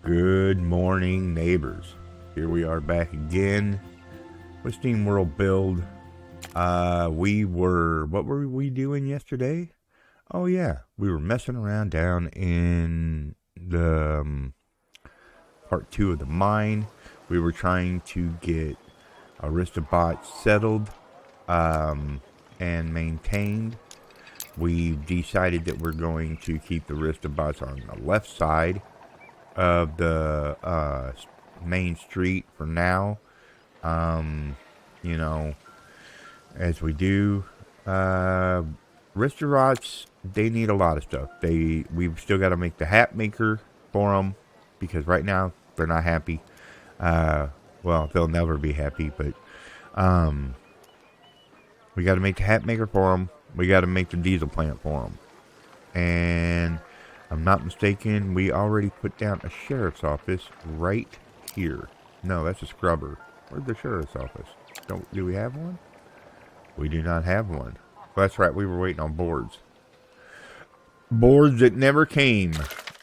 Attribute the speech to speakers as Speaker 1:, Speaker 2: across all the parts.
Speaker 1: Good morning, neighbors. Here we are back again with Steamworld build. What were we doing yesterday? Oh yeah, we were messing around down in the part 2 of the mine. We were trying to get Aristobots settled and maintained. We've decided that we're going to keep the Aristobots on the left side of the main street for now. As we do. Aristobots, they need a lot of stuff. We've still got to make the hat maker for them because right now they're not happy. Well, they'll never be happy, but we got to make the hat maker for them. We got to make the diesel plant for them. And I'm not mistaken, we already put down a sheriff's office right here. No, that's a scrubber. Where's the sheriff's office? Do we have one? We do not have one. Well, that's right, we were waiting on boards. Boards that never came.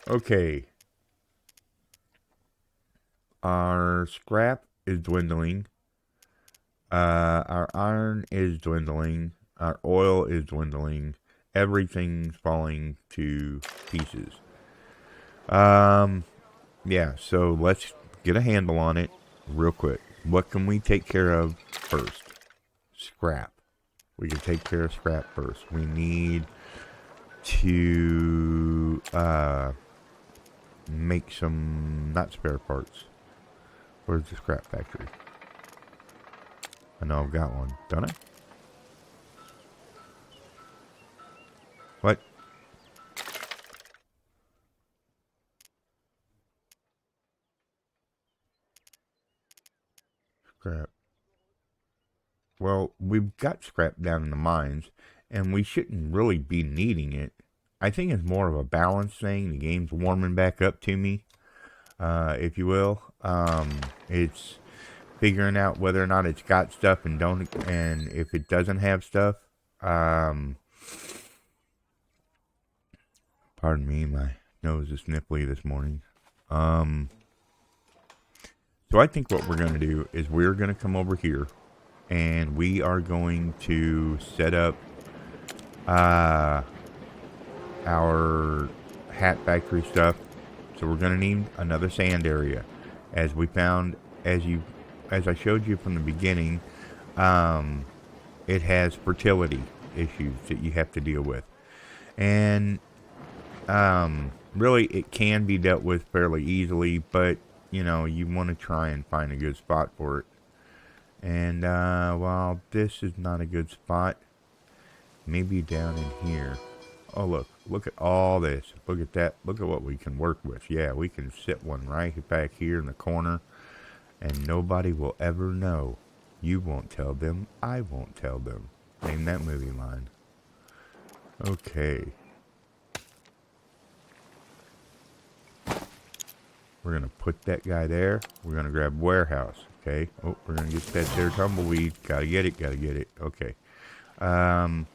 Speaker 1: Okay. Our scrap is dwindling. Our iron is dwindling. Our oil is dwindling. Everything's falling to pieces. Yeah, so let's get a handle on it real quick. What can we take care of first? Scrap. We can take care of scrap first. We need to make some, not spare parts. Where's the scrap factory? I know I've got one. Done it? What? Scrap. Well, we've got scrap down in the mines, and we shouldn't really be needing it. I think it's more of a balance thing. The game's warming back up to me, if you will. It's figuring out whether or not it's got stuff and if it doesn't have stuff. Pardon me, my nose is sniffly this morning. So I think what we're going to do is we're going to come over here and we are going to set up our hat factory stuff. So we're going to need another sand area. As we found, as I showed you from the beginning, it has fertility issues that you have to deal with. And really, it can be dealt with fairly easily, but, you want to try and find a good spot for it. And, while this is not a good spot, maybe down in here. Oh, look at all this. Look at that. Look at what we can work with. Yeah, we can sit one right back here in the corner, and nobody will ever know. You won't tell them. I won't tell them. Name that movie line. Okay. We're going to put that guy there. We're going to grab warehouse. Okay. Oh, we're going to get that there tumbleweed. Gotta get it. Okay. Going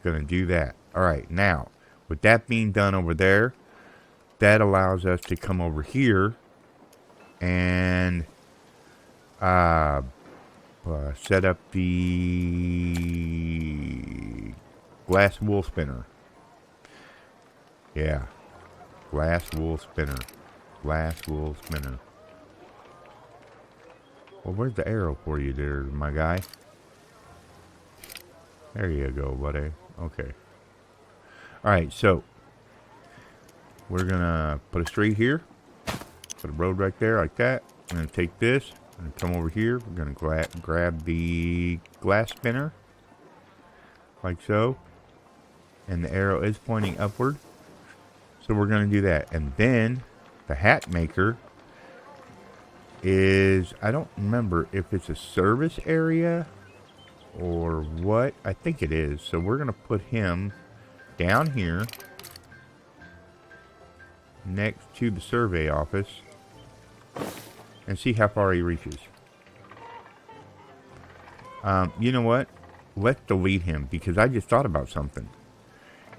Speaker 1: to do that. Alright, now, with that being done over there, that allows us to come over here and set up the glass wool spinner. Yeah. Glass wool spinner. Well, where's the arrow for you there, my guy? There you go, buddy. Okay. Alright, so we're gonna put a street here. Put a road right there like that. I'm gonna take this and come over here. We're gonna grab the glass spinner. Like so. And the arrow is pointing upward. So we're gonna do that. And then the hat maker is, I don't remember if it's a service area or what. I think it is. So we're going to put him down here next to the survey office and see how far he reaches. You know what? Let's delete him because I just thought about something.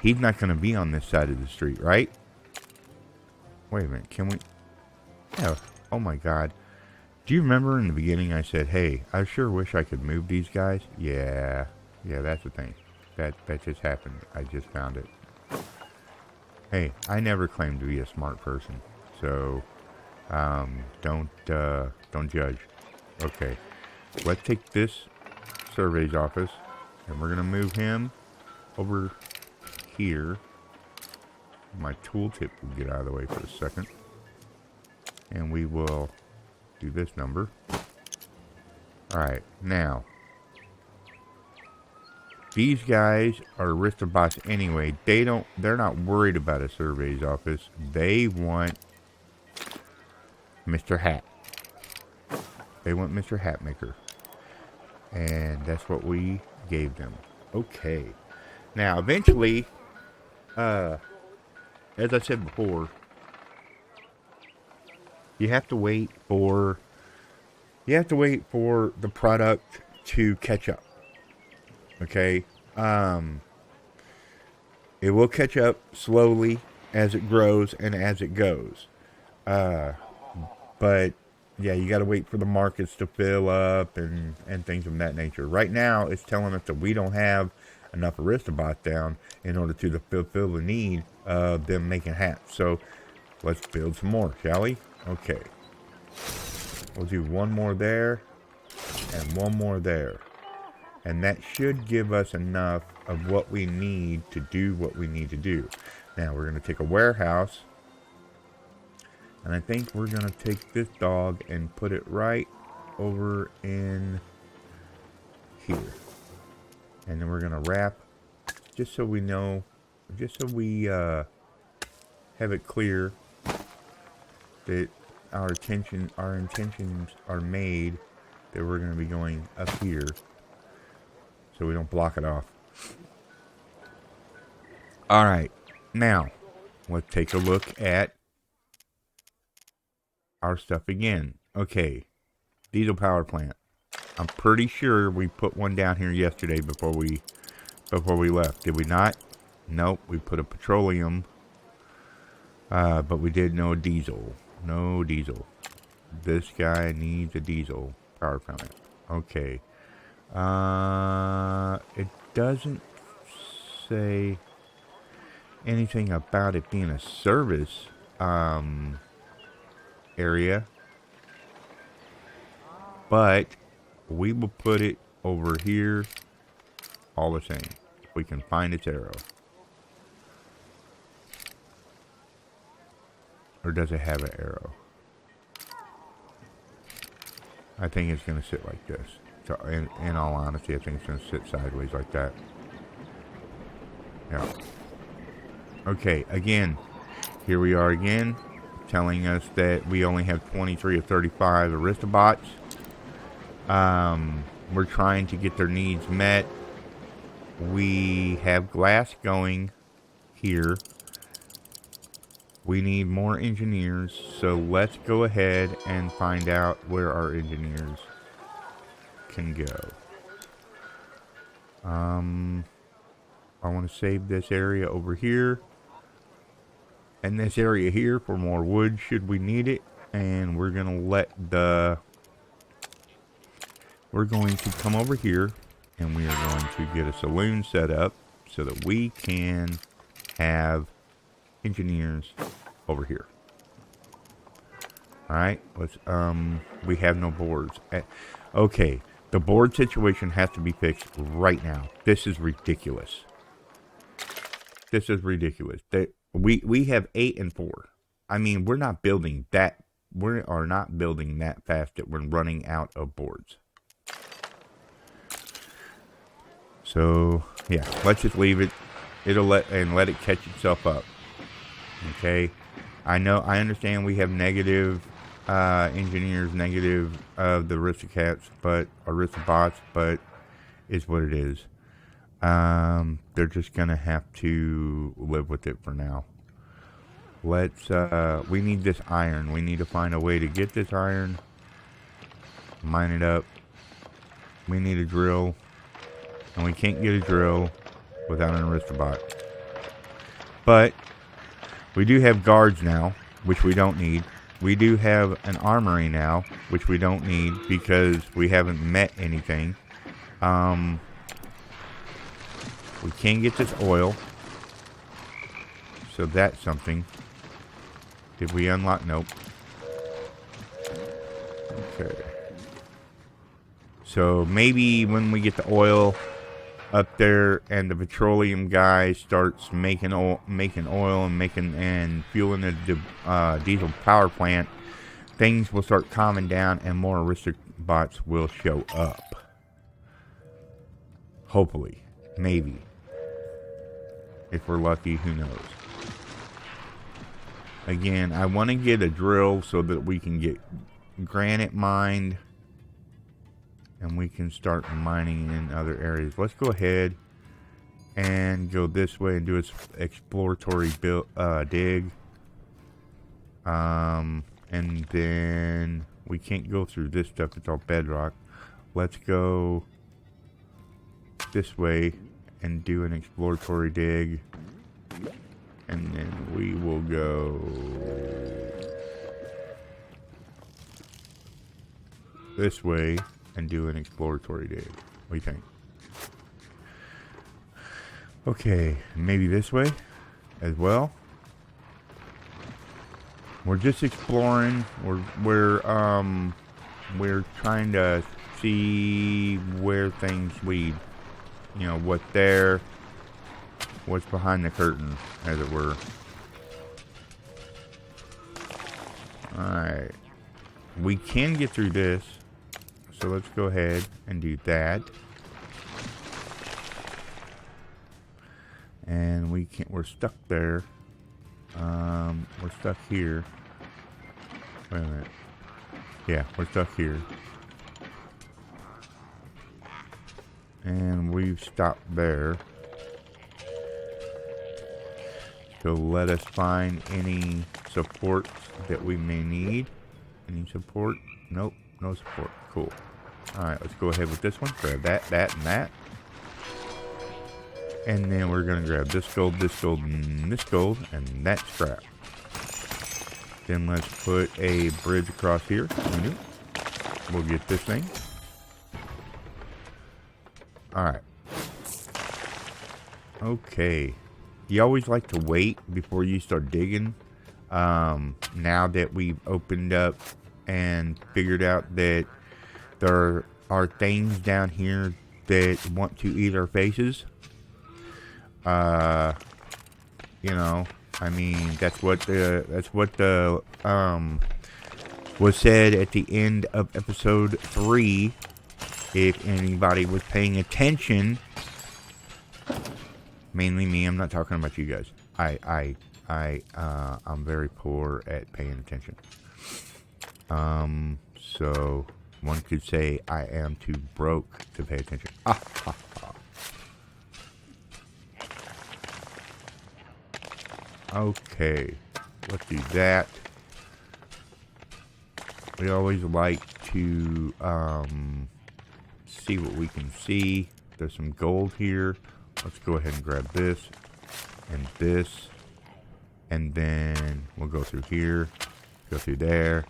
Speaker 1: He's not going to be on this side of the street, right? Wait a minute, can we? Yeah. Oh my God. Do you remember in the beginning I said, hey, I sure wish I could move these guys? Yeah. Yeah, that's the thing. That just happened. I just found it. Hey, I never claimed to be a smart person. So, don't judge. Okay. Let's take this survey's office and we're going to move him over here. My tooltip will get out of the way for a second. And we will do this number. Alright, now. These guys are Aristobots anyway. They're not worried about a survey's office. They want Mr. Hat. They want Mr. Hatmaker. And that's what we gave them. Okay. Now, eventually, as I said before, you have to wait for the product to catch up. Okay? It will catch up slowly as it grows and as it goes. But yeah, you got to wait for the markets to fill up and things of that nature. Right now, it's telling us that we don't have enough Aristobots down in order to fulfill the need of them making hats. So let's build some more, shall we? Okay. We'll do one more there and one more there. And that should give us enough of what we need to do what we need to do. Now we're going to take a warehouse. And I think we're going to take this dog and put it right over in here. And then we're going to wrap, just so we know, just so we have it clear that our intentions are made that we're going to be going up here. So we don't block it off. Alright, now let's take a look at our stuff again. Okay, diesel power plant. I'm pretty sure we put one down here yesterday before we left. Did we not? Nope, we put a petroleum. But we did no diesel. No diesel. This guy needs a diesel power plant. Okay. It doesn't say anything about it being a service area, but we will put it over here all the same. If we can find its arrow. Or does it have an arrow? I think it's going to sit like this. So in all honesty, I think it's going to sit sideways like that. Yeah. Okay, again, here we are again, telling us that we only have 23 of 35 Aristobots. We're trying to get their needs met. We have glass going here. We need more engineers, so let's go ahead and find out where our engineers can go. I want to save this area over here and this area here for more wood should we need it, and we're going to come over here and we are going to get a saloon set up so that we can have engineers over here. Alright, let's we have no boards. Okay, the board situation has to be fixed right now. This is ridiculous. This is ridiculous. We have 8 and 4. I mean, we're not building that. We are not building that fast that we're running out of boards. So yeah, let's just leave it. Let it catch itself up. Okay, I understand we have negative engineers, negative of the Aristobots, but is what it is. They're just gonna have to live with it for now. Let's we need this iron. We need to find a way to get this iron, mine it up. We need a drill, and we can't get a drill without an Aristobot. But we do have guards now, which we don't need. We do have an armory now, which we don't need because we haven't met anything. We can get this oil. So that's something. Did we unlock? Nope. Okay. So maybe when we get the oil up there and the petroleum guy starts making oil and fueling the diesel power plant, things will start calming down and more Aristobots will show up. Hopefully. Maybe. If we're lucky, who knows. Again, I want to get a drill so that we can get granite mined and we can start mining in other areas. Let's go ahead and go this way and do an exploratory dig. And then we can't go through this stuff. It's all bedrock. Let's go this way and do an exploratory dig. And then we will go this way and do an exploratory dig. What do you think? Okay, maybe this way as well. We're just exploring. We're trying to see where things lead. You know, what's behind the curtain, as it were. Alright. We can get through this. So let's go ahead and do that. And we're stuck there. We're stuck here. Wait a minute. Yeah, we're stuck here. And we've stopped there. So let us find any support that we may need. Any support? Nope, no support. Cool. Alright, let's go ahead with this one. Grab that, and that. And then we're going to grab this gold, and this gold, and that scrap. Then let's put a bridge across here. We'll get this thing. Alright. Okay. You always like to wait before you start digging. Now that we've opened up and figured out that there are things down here that want to eat our faces. You know, I mean, that's what was said at the end of episode 3. If anybody was paying attention, mainly me. I'm not talking about you guys. I'm very poor at paying attention. So one could say I am too broke to pay attention. Okay, let's do that. We always like to see what we can see. There's some gold here. Let's go ahead and grab this and this. And then we'll go through here, go through there.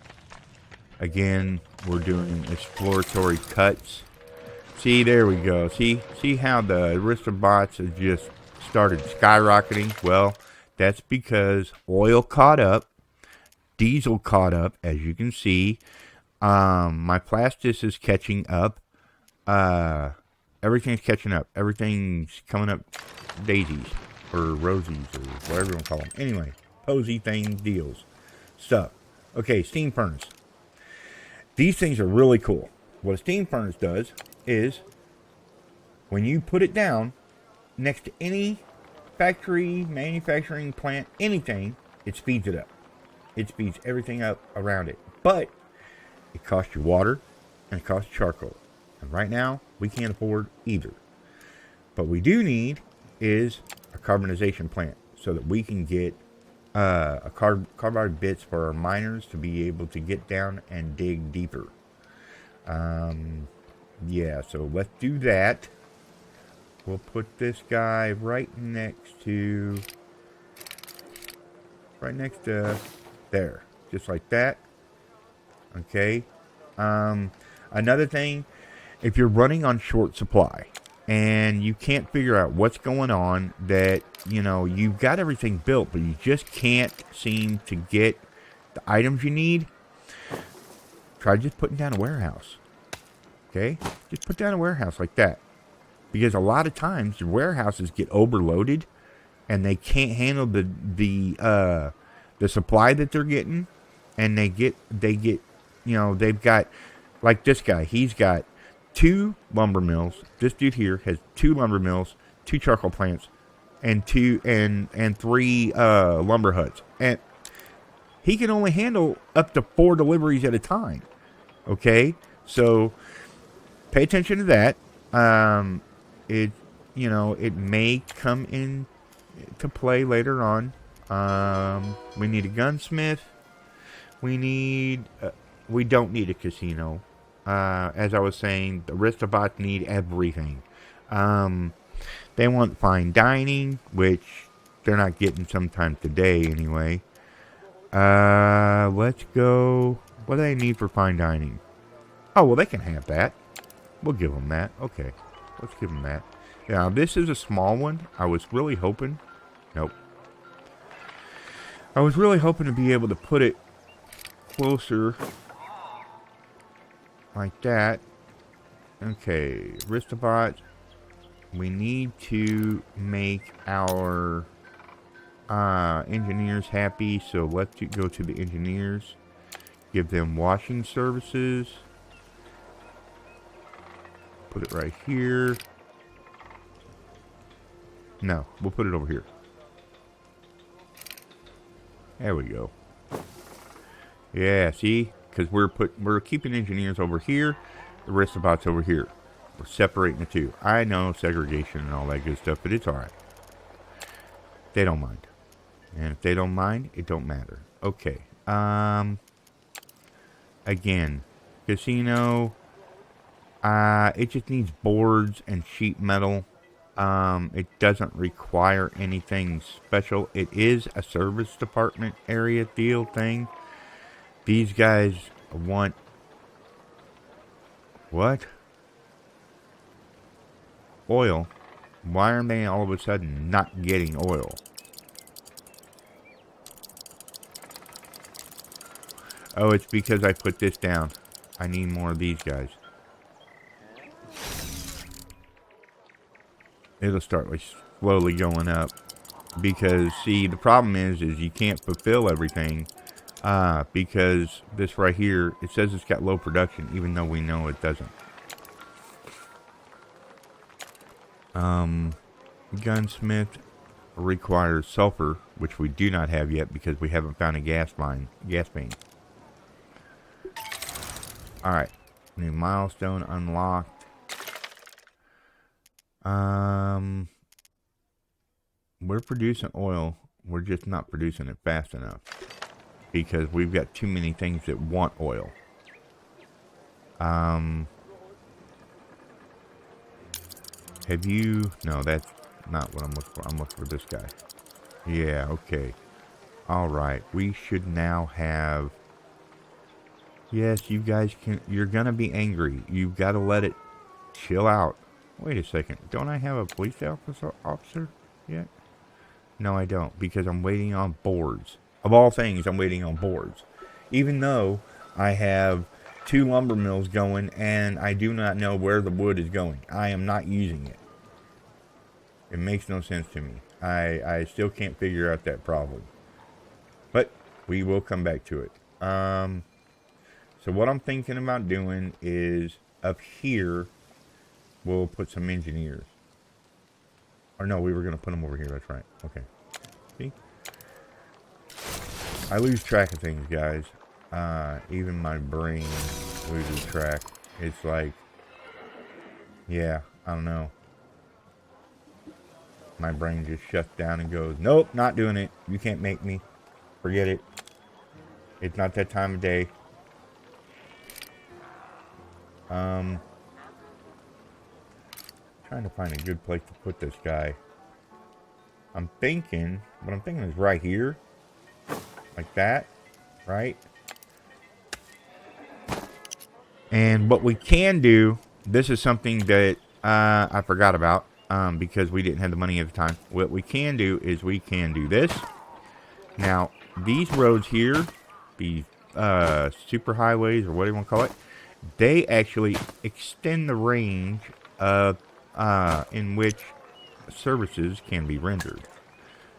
Speaker 1: Again, we're doing exploratory cuts. See, there we go. See how the Aristobots have just started skyrocketing? Well, that's because oil caught up, diesel caught up, as you can see. My plastis is catching up. Everything's catching up. Everything's coming up daisies or rosies or whatever you want to call them. Anyway, posy things, deals, stuff. Okay, steam furnace. These things are really cool. What a steam furnace does is when you put it down next to any factory, manufacturing plant, anything, it speeds it up. It speeds everything up around it. But it costs you water and it costs charcoal. And right now, we can't afford either. But we do need is a carbonization plant so that we can get carbide bits for our miners to be able to get down and dig deeper. Yeah, so let's do that. We'll put this guy right next to there, just like that. Okay. Another thing, if you're running on short supply and you can't figure out what's going on, that, you know, you've got everything built, but you just can't seem to get the items you need, try just putting down a warehouse. Okay? Just put down a warehouse like that. Because a lot of times the warehouses get overloaded and they can't handle the supply that they're getting, and they get you know, they've got, like this guy, he's got 2 lumber mills. This dude here has 2 lumber mills, 2 charcoal plants, and 3 lumber huts. And he can only handle up to 4 deliveries at a time. Okay? So pay attention to that. It, you know, it may come in to play later on. We need a gunsmith. We don't need a casino. As I was saying, the Aristobots need everything. They want fine dining, which they're not getting sometime today anyway. Let's go. What do they need for fine dining? Oh, well, they can have that. We'll give them that. Okay. Let's give them that. Now, this is a small one. I was really hoping. Nope. I was really hoping to be able to put it closer. Like that. Okay. Aristobots. We need to make our engineers happy. So let's go to the engineers. Give them washing services. Put it right here. No, we'll put it over here. There we go. Yeah, see? Because we're keeping engineers over here, the Aristobots over here. We're separating the two. I know segregation and all that good stuff, but it's alright. They don't mind. And if they don't mind, it don't matter. Okay. Again, casino. It just needs boards and sheet metal. It doesn't require anything special. It is a service department area deal thing. These guys want... What? Oil? Why are they all of a sudden not getting oil? Oh, it's because I put this down. I need more of these guys. It'll start like slowly going up. Because, see, the problem is you can't fulfill everything. Because this right here, it says it's got low production, even though we know it doesn't. Gunsmith requires sulfur, which we do not have yet because we haven't found a gas vein. Alright. New milestone unlocked. We're producing oil. We're just not producing it fast enough. Because we've got too many things that want oil. Have you... No, that's not what I'm looking for. I'm looking for this guy. Yeah, okay. Alright, we should now have... Yes, you guys can... You're gonna be angry. You've got to let it chill out. Wait a second. Don't I have a police officer yet? No, I don't. Because I'm waiting on boards. Of all things, I'm waiting on boards. Even though I have 2 lumber mills going and I do not know where the wood is going. I am not using it. It makes no sense to me. I still can't figure out that problem. But we will come back to it. So what I'm thinking about doing is up here, we'll put some engineers. Or no, we were going to put them over here. That's right. Okay. See? I lose track of things, guys. Even my brain loses track. It's like, yeah, I don't know. My brain just shuts down and goes, nope, not doing it. You can't make me. Forget it. It's not that time of day. Trying to find a good place to put this guy. What I'm thinking is right here. Like that. Right? And what we can do, this is something that I forgot about because we didn't have the money at the time. What we can do is we can do this. Now, these roads here, these super highways or what do you want to call it, they actually extend the range of in which services can be rendered.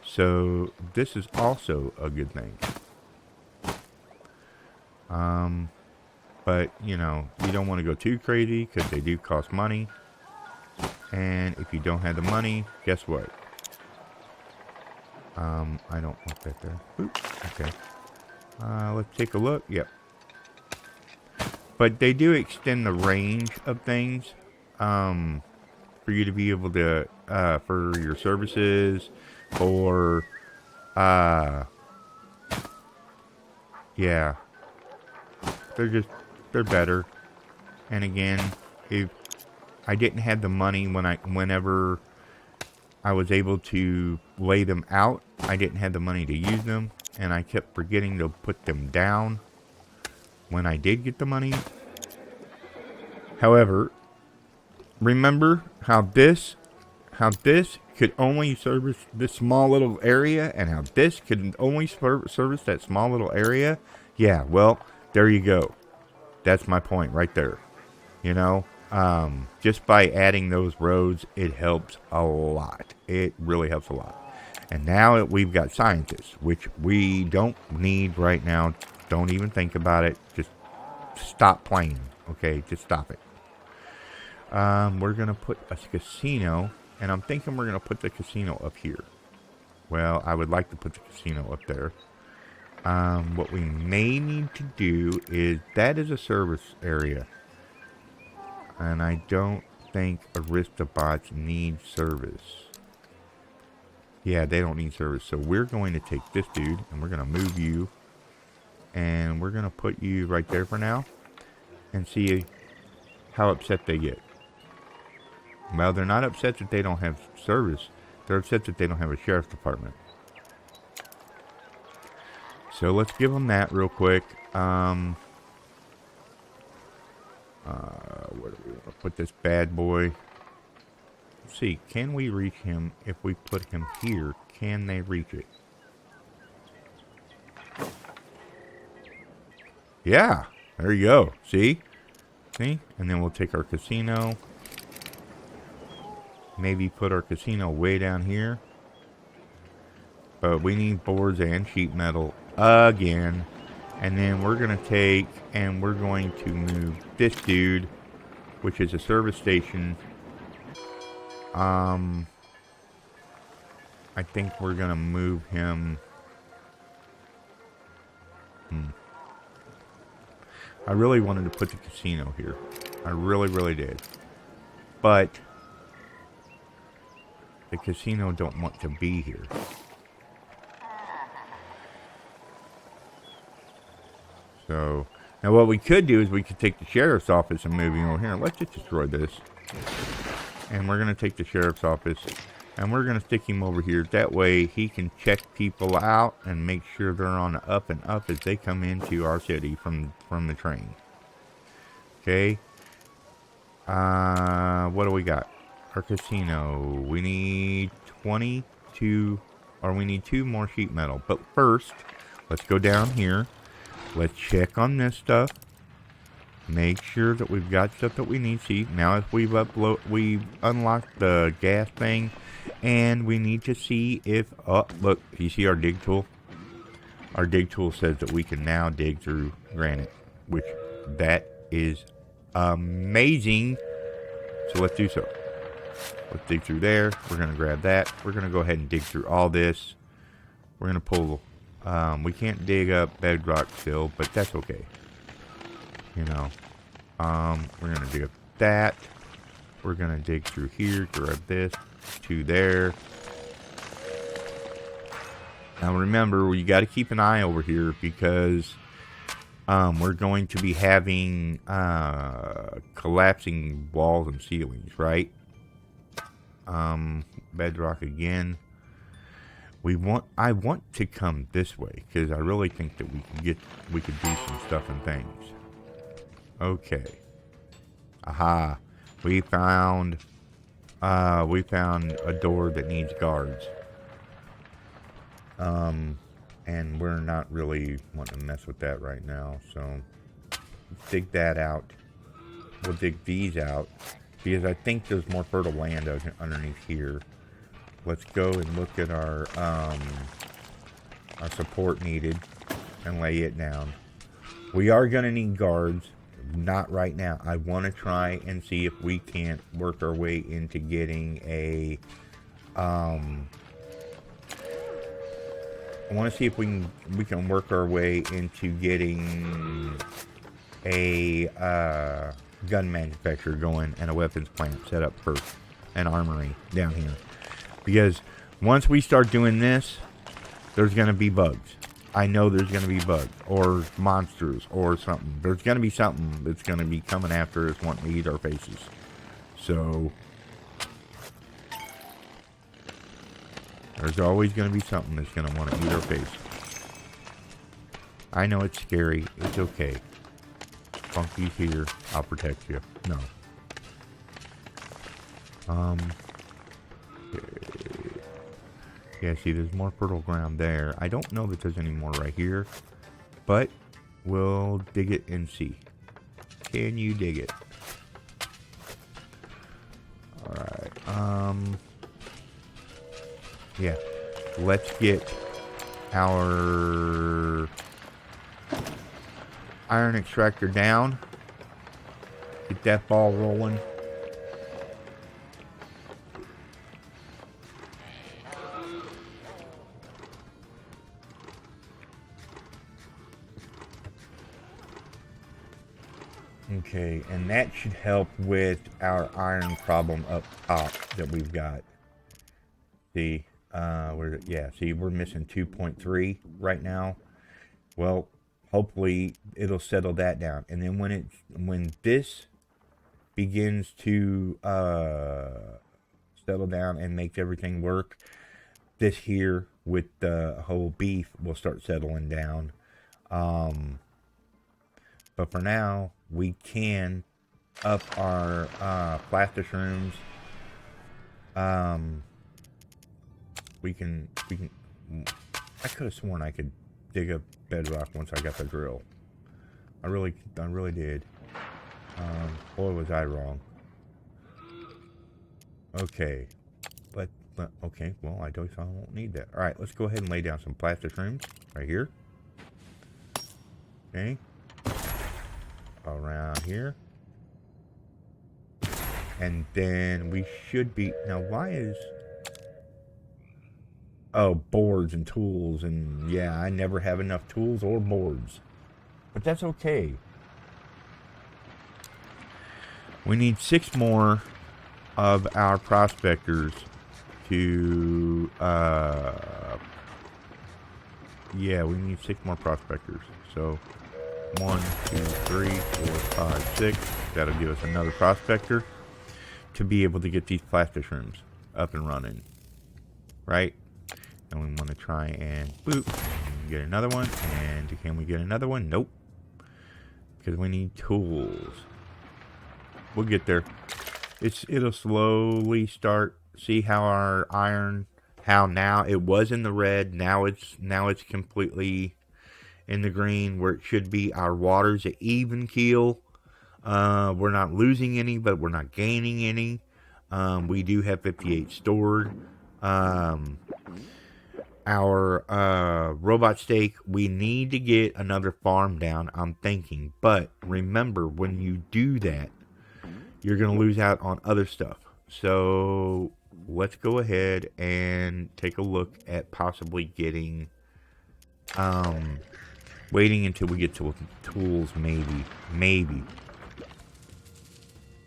Speaker 1: So this is also a good thing. But, you know, you don't want to go too crazy because they do cost money. And if you don't have the money, guess what? I don't want that there. Oop, okay. Let's take a look. Yep. But they do extend the range of things for you to be able to, for your services, for, yeah. They're better. And again, if I didn't have the money whenever I was able to lay them out, I didn't have the money to use them, and I kept forgetting to put them down when I did get the money. However, remember how this could only service this small little area, and how this could only service that small little area? Yeah, well, there you go. That's my point right there. You know, just by adding those roads, it helps a lot. It really helps a lot. And now we've got scientists, which we don't need right now. Don't even think about it. Just stop playing. Okay, just stop it. We're going to put a casino, and I'm thinking we're going to put the casino up here. Well, I would like to put the casino up there. What we may need to do is, that is a service area. And I don't think Aristobots need service. Yeah, they don't need service. So we're going to take this dude, and we're going to move you. And we're going to put you right there for now. And see how upset they get. Well, they're not upset that they don't have service. They're upset that they don't have a sheriff's department. So let's give them that real quick. Where do we want to put this bad boy? Let's see, can we reach him? If we put him here, can they reach it? Yeah, there you go. See? See? And then we'll take our casino. Maybe put our casino way down here. But we need boards and sheet metal again. And then we're going to take and we're going to move this dude, which is a service station. I think we're going to move him. I really wanted to put the casino here. I really, really did. But the casino don't want to be here. So, now what we could do is we could take the sheriff's office and move him over here. Let's just destroy this. And we're going to take the sheriff's office and we're going to stick him over here. That way he can check people out and make sure they're on the up and up as they come into our city from the train. Okay. What do we got? Our casino. We need 22, or we need 2 more sheet metal. But first, let's go down here. Let's check on this stuff. Make sure that we've got stuff that we need. See, now if we've unlocked the gas thing, and we need to see if, oh, look, you see our dig tool? Our dig tool says that we can now dig through granite, which that is amazing. So let's do so. Let's dig through there. We're going to grab that. We're going to go ahead and dig through all this. We're going to pull, we can't dig up bedrock still, but that's okay. You know, we're going to dig up that. We're going to dig through here, grab this, to there. Now remember, you got to keep an eye over here because we're going to be having collapsing walls and ceilings, right? Bedrock again. I want to come this way because I really think that we could do some stuff and things. Okay. Aha. We found a door that needs guards. And we're not really wanting to mess with that right now, so let's dig that out. We'll dig these out because I think there's more fertile land underneath here. Let's go and look at our support needed and lay it down. We are going to need guards. Not right now. I want to try and see if we can't work our way into getting a I want to see if we can work our way into getting a gun manufacturer going and a weapons plant set up first, an armory down here. Because once we start doing this, there's going to be bugs. I know there's going to be bugs or monsters or something. There's going to be something that's going to be coming after us wanting to eat our faces. So there's always going to be something that's going to want to eat our face. I know it's scary. It's okay. Funky's here. I'll protect you. No. Yeah, see, there's more fertile ground there. I don't know that there's any more right here, but we'll dig it and see. Can you dig it? Alright, yeah, let's get our iron extractor down. Get that ball rolling. Okay, and that should help with our iron problem up top that we've got. See, see, we're missing 2.3 right now. Well, hopefully it'll settle that down. And then when this begins to settle down and makes everything work, this here with the whole beef will start settling down. But for now, we can up our plastishrooms. We can. I could have sworn I could dig up bedrock once I got the drill. I really did. Boy, was I wrong. Okay, okay. Well, I won't need that. All right, let's go ahead and lay down some plastishrooms right here. Okay. Around here, and then we should be now. Why is boards and tools, and yeah, I never have enough tools or boards, but that's okay. We need 6 more of our prospectors to yeah, we need 6 more prospectors. So 1, 2, 3, 4, 5, 6. That'll give us another prospector to be able to get these plastishrooms up and running. Right? And we want to try and boop. And get another one. And can we get another one? Nope. Because we need tools. We'll get there. It'll slowly start. See how our iron, how now it was in the red. Now it's completely in the green where it should be. Our water's at even keel. We're not losing any, but we're not gaining any. We do have 58 stored. Our robot steak, we need to get another farm down, I'm thinking. But remember, when you do that, you're going to lose out on other stuff. So let's go ahead and take a look at possibly getting waiting until we get to tools, maybe.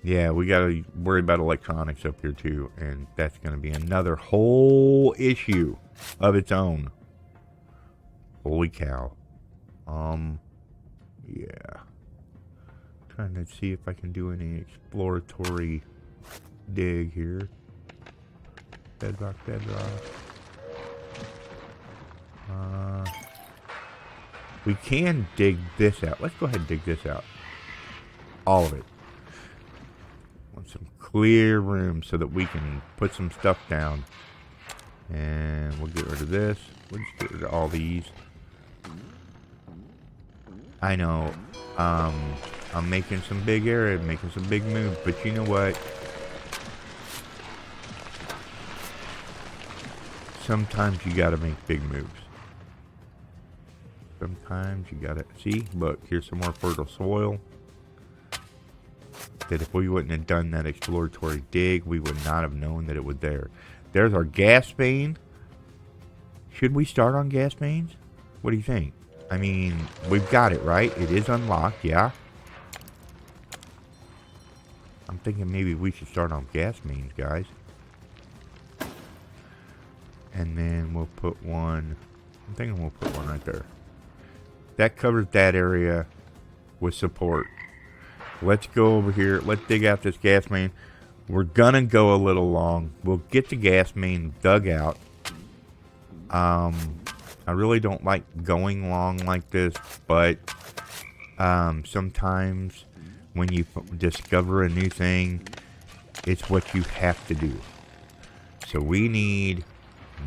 Speaker 1: Yeah, we gotta worry about electronics up here too, and that's gonna be another whole issue of its own. Holy cow. Yeah. Trying to see if I can do any exploratory dig here. Bedrock. We can dig this out. Let's go ahead and dig this out. All of it. Want some clear room so that we can put some stuff down. And we'll get rid of this. We'll just get rid of all these. I know. I'm making some big area, making some big moves, but you know what? Sometimes you gotta make big moves. Sometimes you gotta... See? Look, here's some more fertile soil. That if we wouldn't have done that exploratory dig, we would not have known that it was there. There's our gas main. Should we start on gas mains? What do you think? I mean, we've got it, right? It is unlocked, yeah. I'm thinking maybe we should start on gas mains, guys. And then we'll put one... I'm thinking we'll put one right there. That covers that area with support. Let's go over here. Let's dig out this gas main. We're gonna go a little long. We'll get the gas main dug out. I really don't like going long like this, but sometimes when you discover a new thing, it's what you have to do. So we need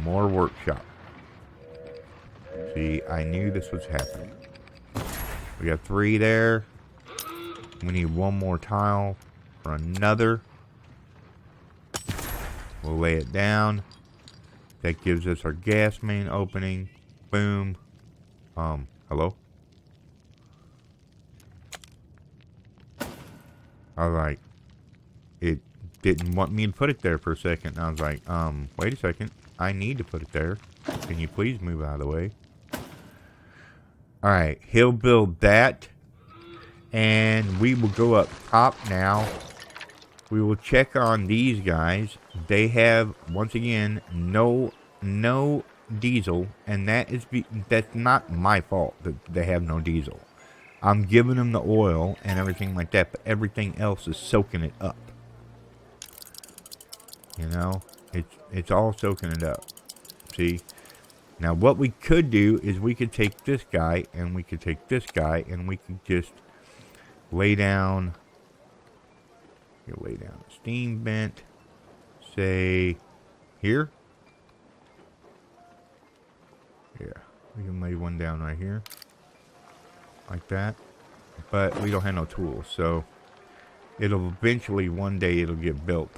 Speaker 1: more workshop. See, I knew this was happening. We got 3 there. We need 1 more tile for another. We'll lay it down. That gives us our gas main opening. Boom. Hello? I was like, it didn't want me to put it there for a second. And I was like, wait a second. I need to put it there. Can you please move out of the way? Alright, he'll build that. And we will go up top now. We will check on these guys. They have, once again, no diesel. And that's not my fault that they have no diesel. I'm giving them the oil and everything like that. But everything else is soaking it up. You know? It's all soaking it up. See? Now what we could do is we could take this guy. And we could take this guy. And we could just lay down... You lay down a steam vent, say, here. Yeah, we can lay one down right here, like that. But we don't have no tools, so it'll eventually, one day, it'll get built.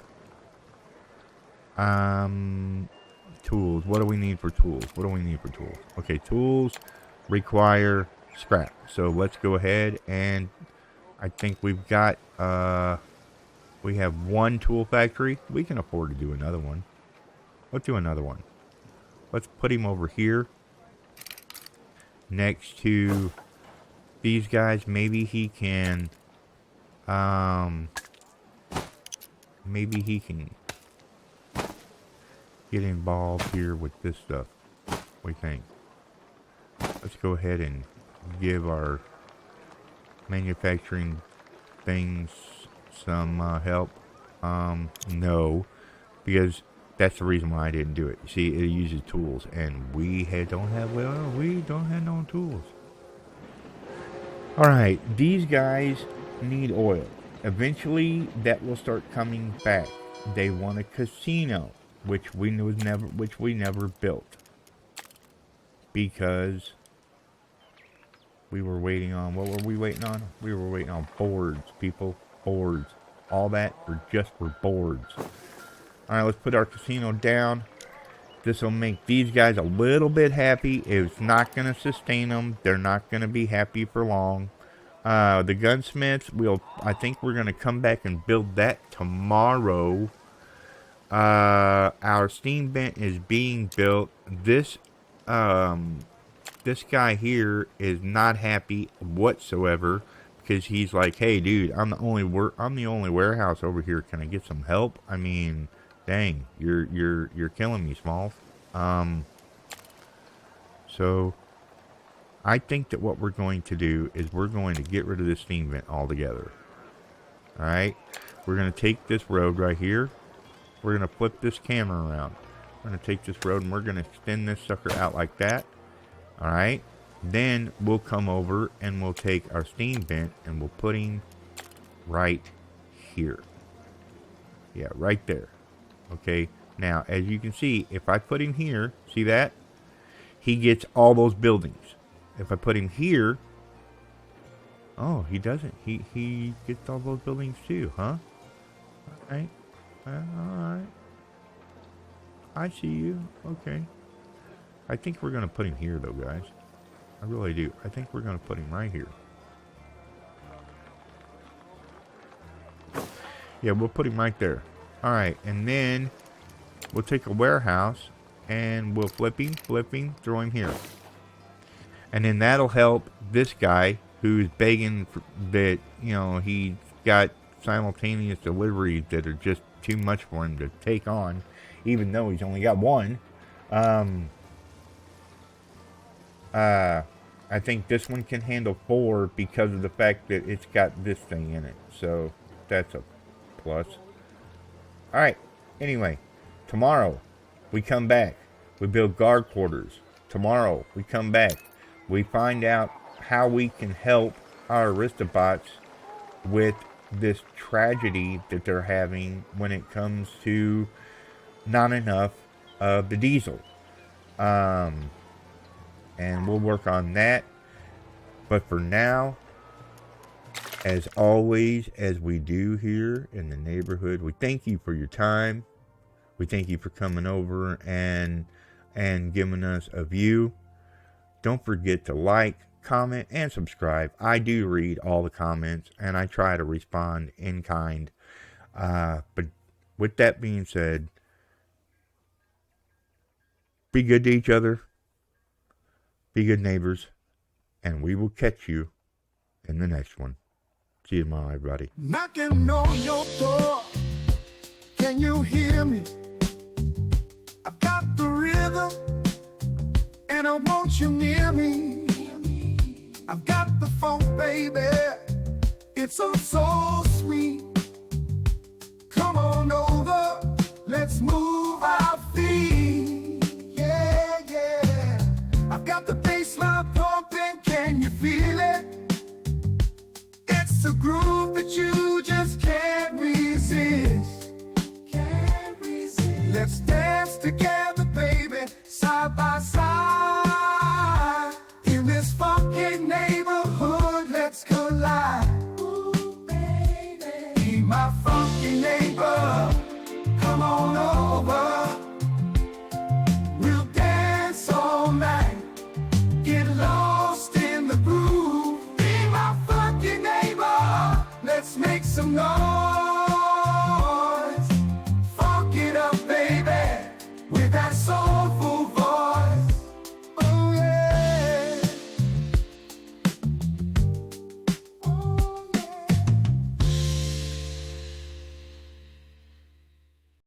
Speaker 1: Tools. What do we need for tools? What do we need for tools? Okay, tools require scrap. So let's go ahead and I think we've got, we have 1 tool factory. We can afford to do another one. Let's do another one. Let's put him over here. Next to these guys. Maybe he can... maybe he can get involved here with this stuff. What do you think? Let's go ahead and give our manufacturing things some help. No, because that's the reason why I didn't do it. You see, it uses tools, and we don't have no tools. All right, these guys need oil. Eventually, that will start coming back. They want a casino, which we never built, because we were waiting on. What were we waiting on? We were waiting on boards, people. Boards. All that just for boards. Alright, let's put our casino down. This will make these guys a little bit happy. It's not going to sustain them. They're not going to be happy for long. The gunsmiths, I think we're going to come back and build that tomorrow. Our steam vent is being built. This guy here is not happy whatsoever. Because he's like, hey, dude, I'm the only warehouse over here. Can I get some help? I mean, dang, you're killing me, Smalls. So I think that what we're going to do is we're going to get rid of this steam vent altogether. All right, we're going to take this road right here. We're going to flip this camera around. We're going to take this road and we're going to extend this sucker out like that. All right. Then we'll come over and we'll take our steam vent and we'll put him right here. Yeah, right there. Okay, now as you can see, if I put him here, see that? He gets all those buildings. If I put him here, oh, he doesn't. He gets all those buildings too, huh? Alright. Alright. I see you. Okay. I think we're going to put him here, though, guys. I really do. I think we're going to put him right here. Yeah, we'll put him right there. Alright, and then we'll take a warehouse and we'll flip him, throw him here. And then that'll help this guy who's begging for that, you know, he's got simultaneous deliveries that are just too much for him to take on, even though he's only got one. I think this one can handle 4 because of the fact that it's got this thing in it. So that's a plus. Alright, anyway, tomorrow we come back. We build guard quarters. Tomorrow we come back. We find out how we can help our Aristobots with this tragedy that they're having when it comes to not enough of the diesel. And we'll work on that. But for now, as always, as we do here in the neighborhood, we thank you for your time. We thank you for coming over and giving us a view. Don't forget to like, comment, and subscribe. I do read all the comments, and I try to respond in kind. But with that being said, be good to each other. Be good neighbors. And we will catch you in the next one. See you tomorrow, everybody.
Speaker 2: Knocking on your door. Can you hear me? I've got the rhythm, and I want you near me. I've got the funk, baby. It's so sweet. Come on over. Let's move our feet. Yeah, yeah. I've got the bass line pumping. Can you feel it? It's a groove that you